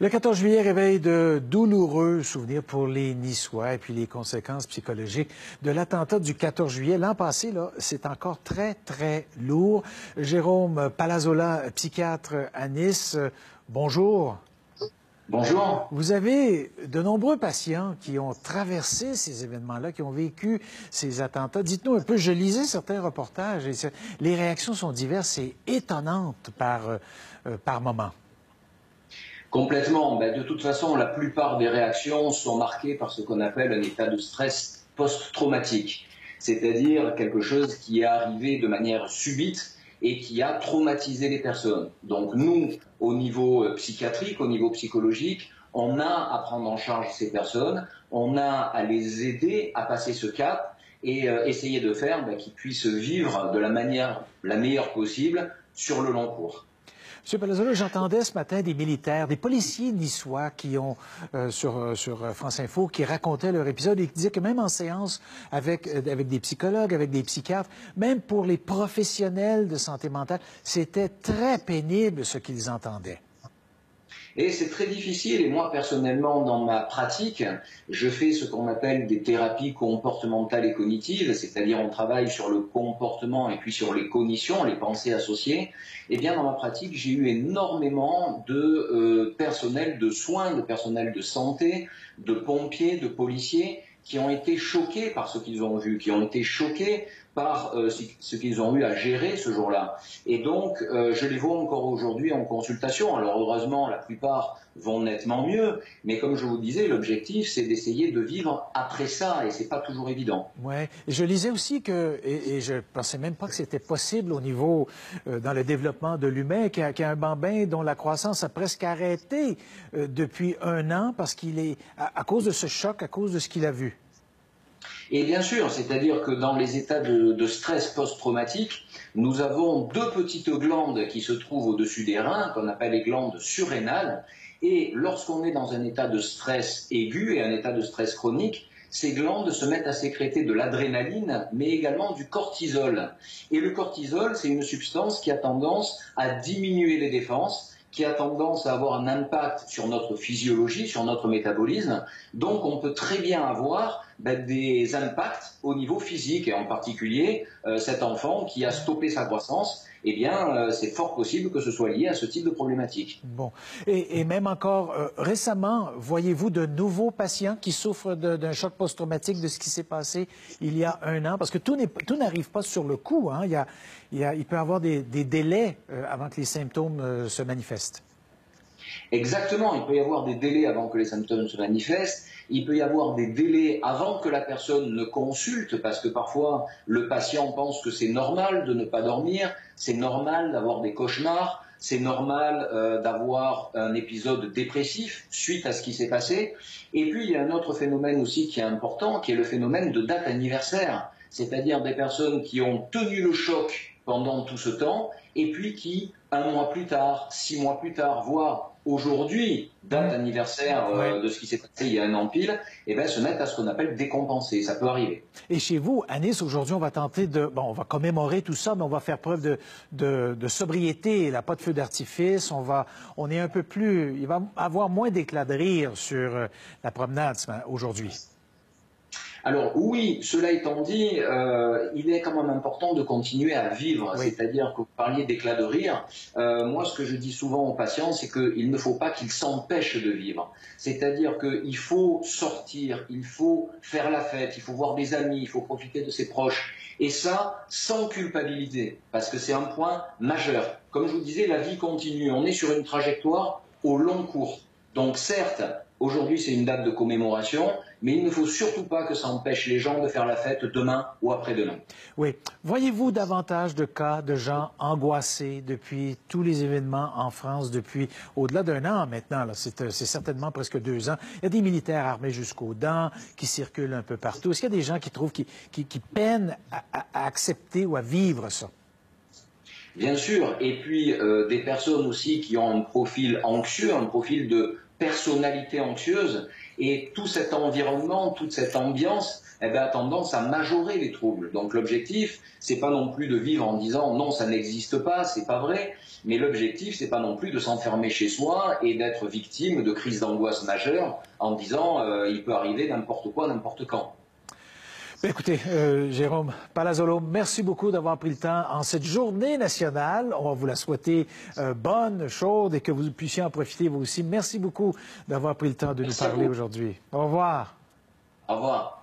Le 14 juillet réveille de douloureux souvenirs pour les Niçois et puis les conséquences psychologiques de l'attentat du 14 juillet. L'an passé, là, c'est encore très, très lourd. Jérôme Palazzola, psychiatre à Nice, bonjour. Bonjour. Vous avez de nombreux patients qui ont traversé ces événements-là, qui ont vécu ces attentats. Dites-nous un peu, je lisais certains reportages et les réactions sont diverses et étonnantes par moment. Complètement. De toute façon, la plupart des réactions sont marquées par ce qu'on appelle un état de stress post-traumatique, c'est-à-dire quelque chose qui est arrivé de manière subite et qui a traumatisé les personnes. Donc nous, au niveau psychiatrique, au niveau psychologique, on a à prendre en charge ces personnes, on a à les aider à passer ce cap et essayer de faire qu'ils puissent vivre de la manière la meilleure possible sur le long cours. Monsieur Palazzola, j'entendais ce matin des militaires, des policiers niçois qui ont, sur France Info, qui racontaient leur épisode et qui disaient que même en séance avec des psychologues, avec des psychiatres, même pour les professionnels de santé mentale, c'était très pénible ce qu'ils entendaient. Et c'est très difficile, et moi personnellement dans ma pratique, je fais ce qu'on appelle des thérapies comportementales et cognitives, c'est-à-dire on travaille sur le comportement et puis sur les cognitions, les pensées associées. Et bien dans ma pratique, j'ai eu énormément de personnel de soins, de personnel de santé, de pompiers, de policiers, qui ont été choqués par ce qu'ils ont vu, qui ont été choqués par ce qu'ils ont eu à gérer ce jour-là. Et donc, je les vois encore aujourd'hui en consultation. Alors heureusement, la plupart vont nettement mieux, mais comme je vous disais, l'objectif, c'est d'essayer de vivre après ça, et c'est pas toujours évident. Oui, je lisais aussi que, et je pensais même pas que c'était possible au niveau, dans le développement de l'humain, qu'il y a un bambin dont la croissance a presque arrêté depuis 1 an parce qu'il est, à cause de ce choc, à cause de ce qu'il a vu. Et bien sûr, c'est-à-dire que dans les états de stress post-traumatique, nous avons 2 petites glandes qui se trouvent au-dessus des reins, qu'on appelle les glandes surrénales. Et lorsqu'on est dans un état de stress aigu et un état de stress chronique, ces glandes se mettent à sécréter de l'adrénaline, mais également du cortisol. Et le cortisol, c'est une substance qui a tendance à diminuer les défenses, qui a tendance à avoir un impact sur notre physiologie, sur notre métabolisme. Donc on peut très bien avoir des impacts au niveau physique, et en particulier cet enfant qui a stoppé sa croissance, eh bien c'est fort possible que ce soit lié à ce type de problématique. Bon. Et même encore récemment, voyez-vous de nouveaux patients qui souffrent d'un choc post-traumatique de ce qui s'est passé il y a 1 an? Parce que tout n'arrive pas sur le coup, hein. Il peut y avoir des délais avant que les symptômes se manifestent. Exactement, il peut y avoir des délais avant que les symptômes se manifestent, il peut y avoir des délais avant que la personne ne consulte, parce que parfois le patient pense que c'est normal de ne pas dormir, c'est normal d'avoir des cauchemars, c'est normal d'avoir un épisode dépressif suite à ce qui s'est passé. Et puis il y a un autre phénomène aussi qui est important, qui est le phénomène de date anniversaire, c'est-à-dire des personnes qui ont tenu le choc pendant tout ce temps, et puis qui, 1 mois plus tard, 6 mois plus tard, voire aujourd'hui, date anniversaire de ce qui s'est passé il y a 1 an pile, eh bien, se mettent à ce qu'on appelle décompenser. Ça peut arriver. Et chez vous, à Nice, aujourd'hui, on va tenter de... Bon, on va commémorer tout ça, mais on va faire preuve de sobriété. Là, pas de feu d'artifice. On est un peu plus... Il va y avoir moins d'éclats de rire sur la promenade aujourd'hui. Alors oui, cela étant dit, il est quand même important de continuer à vivre, oui. C'est-à-dire que vous parliez d'éclat de rire. Moi, ce que je dis souvent aux patients, c'est qu'il ne faut pas qu'ils s'empêchent de vivre. C'est-à-dire qu'il faut sortir, il faut faire la fête, il faut voir des amis, il faut profiter de ses proches. Et ça, sans culpabilité, parce que c'est un point majeur. Comme je vous disais, la vie continue. On est sur une trajectoire au long cours. Donc certes, aujourd'hui c'est une date de commémoration, mais il ne faut surtout pas que ça empêche les gens de faire la fête demain ou après-demain. Oui. Voyez-vous davantage de cas de gens angoissés depuis tous les événements en France depuis au-delà d'1 an maintenant? C'est certainement presque 2 ans. Il y a des militaires armés jusqu'aux dents qui circulent un peu partout. Est-ce qu'il y a des gens qui trouvent qui peinent à accepter ou à vivre ça? Bien sûr. Et puis des personnes aussi qui ont un profil anxieux, un profil de personnalité anxieuse. Et tout cet environnement, toute cette ambiance, eh bien, a tendance à majorer les troubles. Donc l'objectif, c'est pas non plus de vivre en disant non, ça n'existe pas, c'est pas vrai. Mais l'objectif, c'est pas non plus de s'enfermer chez soi et d'être victime de crises d'angoisse majeures en disant il peut arriver n'importe quoi, n'importe quand. Écoutez, Jérôme Palazzolo, merci beaucoup d'avoir pris le temps en cette journée nationale. On va vous la souhaiter bonne, chaude et que vous puissiez en profiter vous aussi. Merci beaucoup d'avoir pris le temps de nous parler aujourd'hui. Au revoir. Au revoir.